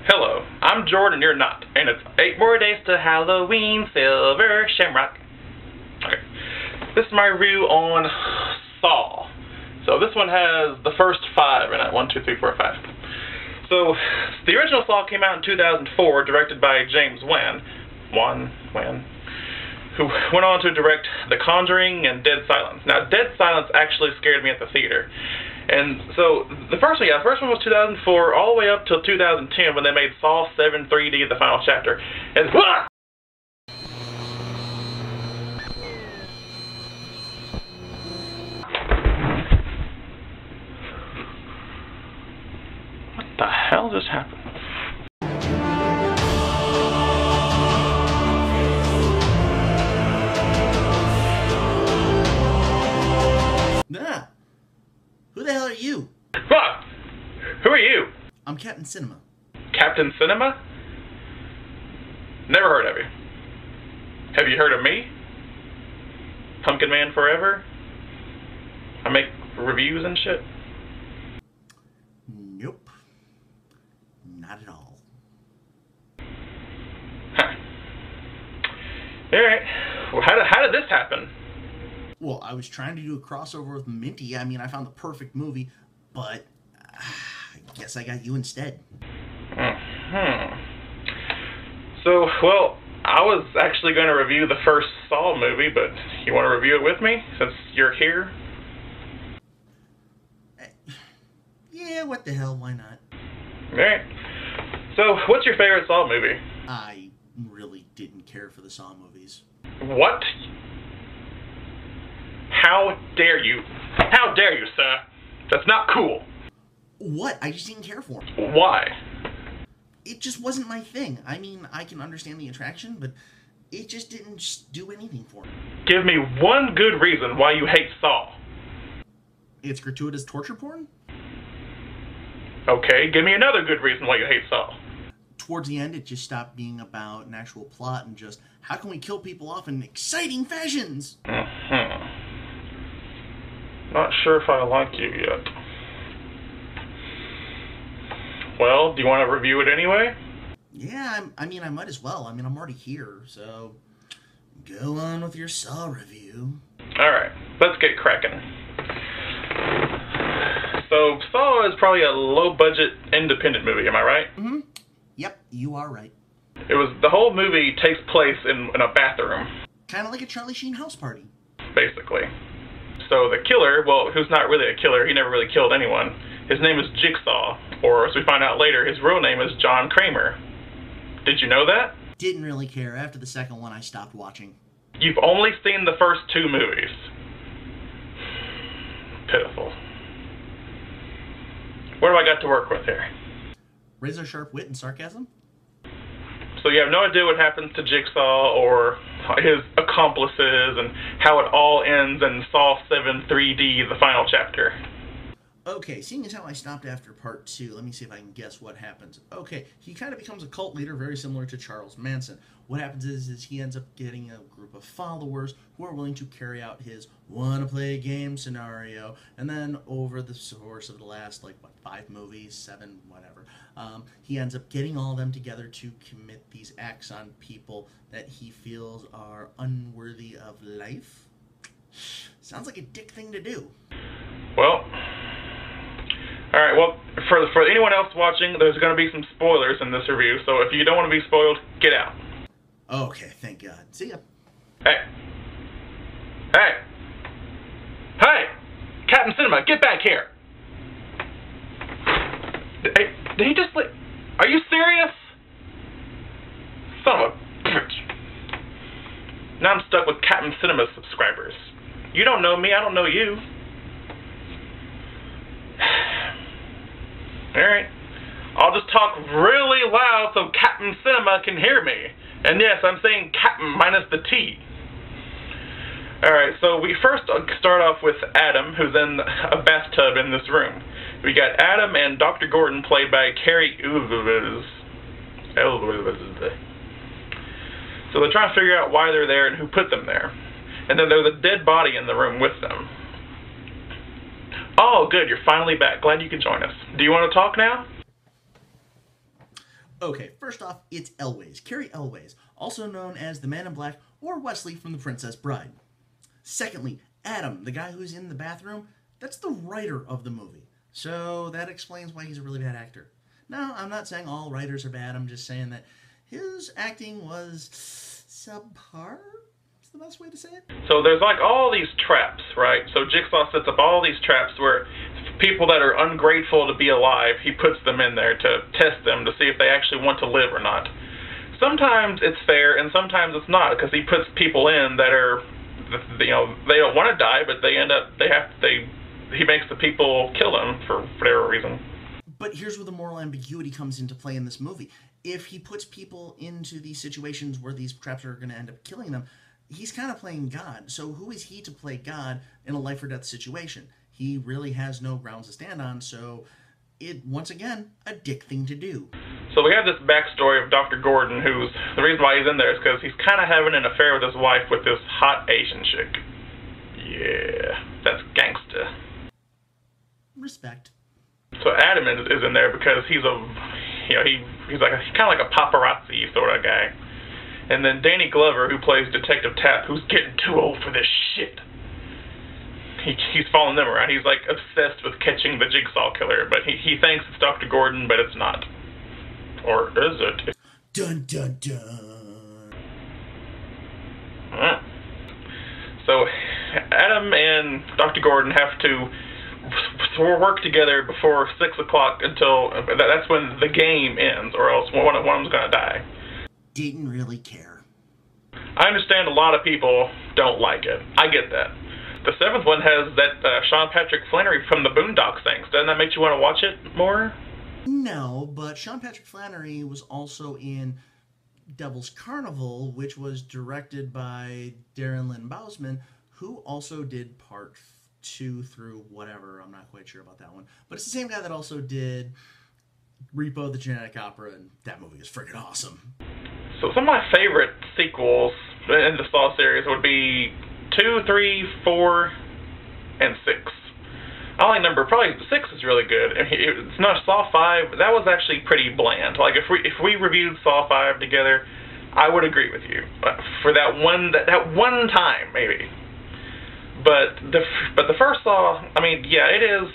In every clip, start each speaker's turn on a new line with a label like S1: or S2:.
S1: Hello, I'm Jordan, you're not, and it's 8 more days to Halloween, Silver Shamrock. Okay, this is my review on Saw. So this one has the first 5 in it, 1, 2, 3, 4, 5. So, the original Saw came out in 2004, directed by James Wan, who went on to direct The Conjuring and Dead Silence. Now, Dead Silence actually scared me at the theater. And so, the first one was 2004, all the way up till 2010 when they made Saw 7 3D, the final chapter. And what the hell just happened?
S2: Nah. Who the hell are you?
S1: What? Who are you?
S2: I'm Captain Cinema.
S1: Captain Cinema? Never heard of you. Have you heard of me? Pumpkin Man Forever? I make reviews and shit?
S2: Nope. Not at all.
S1: Huh. Alright. Well, how did this happen?
S2: Well, I was trying to do a crossover with Minty. I mean, I found the perfect movie, but I guess I got you instead.
S1: So, well, I was actually going to review the first Saw movie, but you want to review it with me, since you're here?
S2: Yeah, what the hell, why not?
S1: Alright. So, what's your favorite Saw movie?
S2: I really didn't care for the Saw movies.
S1: What? How dare you? How dare you, sir? That's not cool.
S2: What? I just didn't care for them.
S1: Why?
S2: It just wasn't my thing. I mean, I can understand the attraction, but it just didn't do anything for me.
S1: Give me one good reason why you hate Saw.
S2: It's gratuitous torture porn?
S1: Okay, give me another good reason why you hate Saw.
S2: Towards the end, it just stopped being about an actual plot and just, how can we kill people off in exciting fashions?
S1: Not sure if I like you yet. Well, do you want to review it anyway?
S2: Yeah, I mean, I might as well. I mean, I'm already here, so go on with your Saw review.
S1: Alright, let's get cracking. So, Saw is probably a low-budget, independent movie, am I right?
S2: Mm-hmm. Yep, you are right.
S1: The whole movie takes place in a bathroom.
S2: Kind of like a Charlie Sheen house party.
S1: Basically. So the killer, well, who's not really a killer, he never really killed anyone, his name is Jigsaw, or as we find out later, his real name is John Kramer. Did you know that?
S2: Didn't really care. After the second one, I stopped watching.
S1: You've only seen the first 2 movies. Pitiful. What do I got to work with here?
S2: Razor sharp wit and sarcasm?
S1: So you have no idea what happens to Jigsaw or his accomplices and how it all ends in Saw 7 3D, the final chapter.
S2: Okay, seeing as how I stopped after part 2, let me see if I can guess what happens. Okay, he kind of becomes a cult leader very similar to Charles Manson. What happens is he ends up getting a group of followers who are willing to carry out his wanna play a game scenario, and then over the course of the last, 5 movies, 7, whatever, he ends up getting all of them together to commit these acts on people that he feels are unworthy of life. Sounds like a dick thing to do.
S1: Well, alright, well, for anyone else watching, there's going to be some spoilers in this review, so if you don't want to be spoiled, get out.
S2: Okay, thank God. See ya.
S1: Hey. Hey. Hey! Captain Cinema, get back here! Hey, did he just Are you serious? Son of a bitch. Now I'm stuck with Captain Cinema's subscribers. You don't know me, I don't know you. Alright. I'll just talk really loud so Captain Cinema can hear me. And yes, I'm saying Captain minus the T. Alright, so we first start off with Adam, who's in a bathtub in this room. We got Adam and Dr. Gordon, played by Carrie Elwes. So they're trying to figure out why they're there and who put them there. And then there's a dead body in the room with them. Oh, good, you're finally back. Glad you could join us. Do you want to talk now?
S2: Okay, first off, it's Elwes, Carrie Elwes, also known as the Man in Black or Wesley from The Princess Bride. Secondly, Adam, the guy who's in the bathroom, that's the writer of the movie. So that explains why he's a really bad actor. Now, I'm not saying all writers are bad, I'm just saying that his acting was subpar? Is the best way to say it?
S1: So there's like all these traps, right? So Jigsaw sets up all these traps where people that are ungrateful to be alive, he puts them in there to test them to see if they actually want to live or not. Sometimes it's fair and sometimes it's not, because he puts people in that are, you know, they don't want to die, but he makes the people kill them for whatever reason.
S2: But here's where the moral ambiguity comes into play in this movie. If he puts people into these situations where these traps are going to end up killing them, he's kind of playing God. So who is he to play God in a life or death situation? He really has no grounds to stand on, so it, once again, a dick thing to do.
S1: So we have this backstory of Dr. Gordon, who's, the reason why he's in there is because he's kind of having an affair with his wife with this hot Asian chick. Yeah, that's gangsta.
S2: Respect.
S1: So Adam is in there because he's he's kind of like a paparazzi sort of guy. And then Danny Glover, who plays Detective Tapp, who's getting too old for this shit. He's following them around. He's like obsessed with catching the Jigsaw killer, but he thinks it's Dr. Gordon, but it's not. Or is it?
S2: Dun dun dun.
S1: So Adam and Dr. Gordon have to work together before 6 o'clock until that's when the game ends, or else one of them's gonna die.
S2: Didn't really care.
S1: I understand a lot of people don't like it. I get that. The 7th one has that Sean Patrick Flannery from the Boondocks things. Doesn't that make you want to watch it more?
S2: No, but Sean Patrick Flannery was also in Devil's Carnival, which was directed by Darren Lynn Bousman, who also did part 2 through whatever. I'm not quite sure about that one. But it's the same guy that also did Repo the Genetic Opera, and that movie is freaking awesome.
S1: So some of my favorite sequels in the Saw series would be 2, 3, 4, and 6. I like probably 6 is really good. It's not Saw 5. That was actually pretty bland. Like if we reviewed Saw 5 together, I would agree with you for that one time maybe. But the first Saw, I mean, yeah, it is.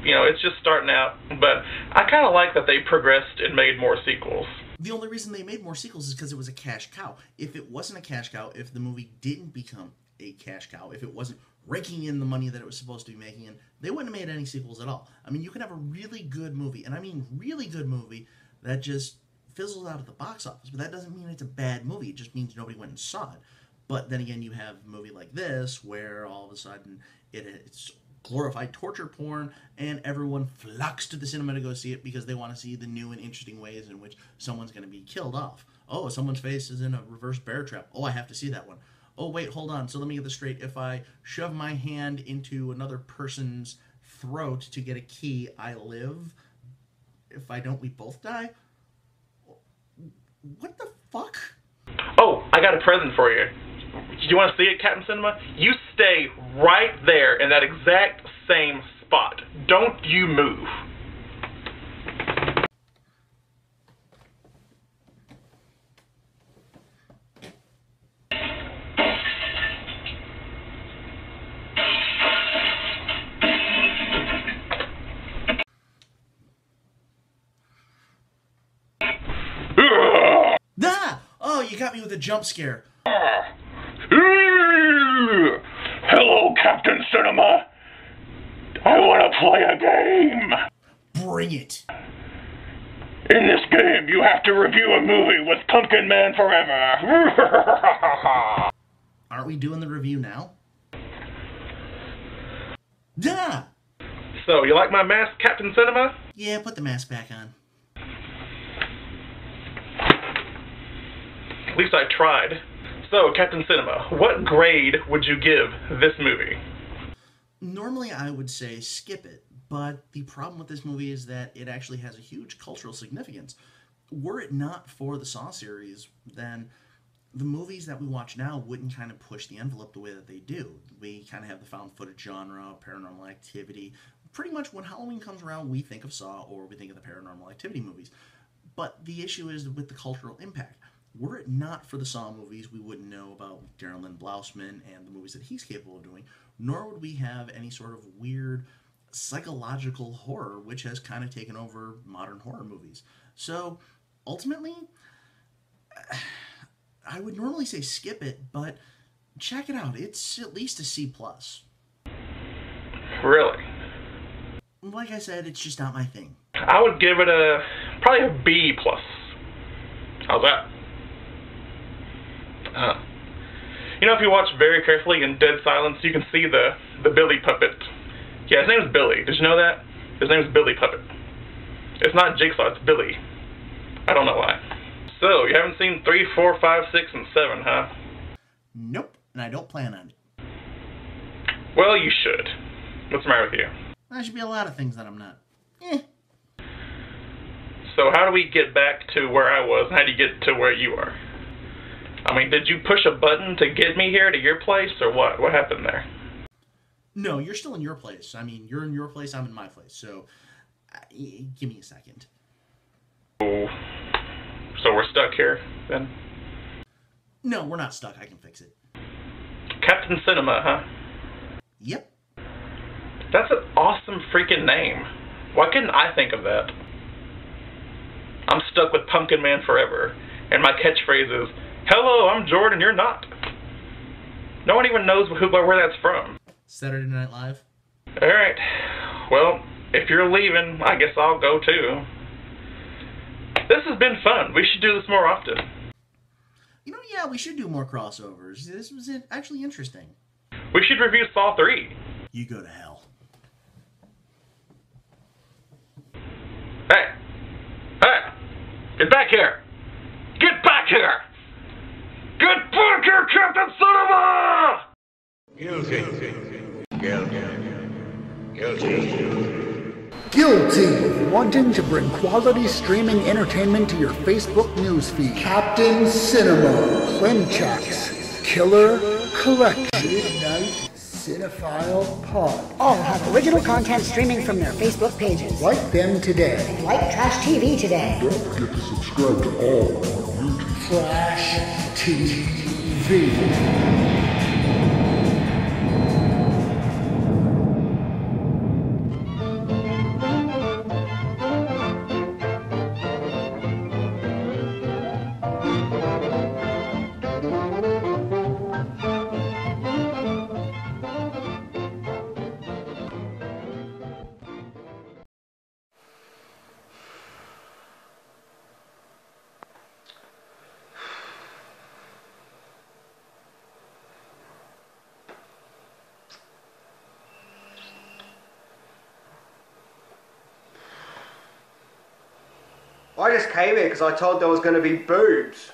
S1: You know, it's just starting out. But I kind of like that they progressed and made more sequels.
S2: The only reason they made more sequels is because it was a cash cow. If it wasn't a cash cow, if the movie didn't become a cash cow, if it wasn't raking in the money that it was supposed to be making in, they wouldn't have made any sequels at all. I mean, you can have a really good movie, and I mean really good movie, that just fizzles out at the box office, but that doesn't mean it's a bad movie. It just means nobody went and saw it. But then again, you have a movie like this, where all of a sudden it's glorified torture porn, and everyone flocks to the cinema to go see it because they want to see the new and interesting ways in which someone's going to be killed off. Oh, someone's face is in a reverse bear trap. Oh, I have to see that one. Oh, wait, hold on. So let me get this straight. If I shove my hand into another person's throat to get a key, I live. If I don't, we both die? What the fuck?
S1: Oh, I got a present for you. You want to see it, Captain Cinema? You stay right there in that exact same spot. Don't you move.
S2: Ah! Oh, you got me with a jump scare.
S1: Hello, Captain Cinema. I want to play a game.
S2: Bring it.
S1: In this game, you have to review a movie with Pumpkin Man forever.
S2: Aren't we doing the review now? Yeah.
S1: So, you like my mask, Captain Cinema?
S2: Yeah, put the mask back on.
S1: At least I tried. So, Captain Cinema, what grade would you give this movie?
S2: Normally I would say skip it, but the problem with this movie is that it actually has a huge cultural significance. Were it not for the Saw series, then the movies that we watch now wouldn't kind of push the envelope the way that they do. We kind of have the found footage genre, paranormal activity. Pretty much when Halloween comes around, we think of Saw or we think of the paranormal activity movies. But the issue is with the cultural impact. Were it not for the Saw movies, we wouldn't know about Darren Lynn Blousman and the movies that he's capable of doing, nor would we have any sort of weird psychological horror, which has kind of taken over modern horror movies. So, ultimately, I would normally say skip it, but check it out. It's at least a C+.
S1: Really?
S2: Like I said, it's just not my thing.
S1: I would give it probably a B+. How's that? You know, if you watch very carefully in dead silence, you can see the Billy puppet. Yeah, his name is Billy. Did you know that? His name is Billy Puppet. It's not Jigsaw, it's Billy. I don't know why. So, you haven't seen 3, 4, 5, 6, and 7, huh?
S2: Nope, and I don't plan on it.
S1: Well, you should. What's the matter with you?
S2: There should be a lot of things that I'm not.
S1: So how do we get back to where I was, and how do you get to where you are? I mean, did you push a button to get me here to your place, or what? What happened there?
S2: No, you're still in your place. I mean, you're in your place, I'm in my place, so give me a second.
S1: Oh, so we're stuck here, then?
S2: No, we're not stuck. I can fix it.
S1: Captain Cinema, huh?
S2: Yep.
S1: That's an awesome freaking name. Why couldn't I think of that? I'm stuck with Pumpkin Man forever, and my catchphrase is, "Hello, I'm Jordan, you're not." No one even knows where that's from.
S2: Saturday Night Live.
S1: Alright. Well, if you're leaving, I guess I'll go too. This has been fun. We should do this more often.
S2: You know, yeah, we should do more crossovers. This was actually interesting.
S1: We should review Saw 3.
S2: You go to hell.
S1: Hey! Hey! Get back here! Get back here! Get back here, Captain Cinema!
S3: Guilty. Guilty. Guilty.
S4: Guilty of wanting to bring quality streaming entertainment to your Facebook newsfeed. Captain Cinema, Clinchax, Killer Collection, Midnight Cinephile Pod.
S5: All have original content streaming from their Facebook pages.
S4: Like them today.
S5: Like Trash TV today.
S4: Don't forget to subscribe to all on YouTube. Flash TV.
S6: I just came here because I told there was going to be boobs.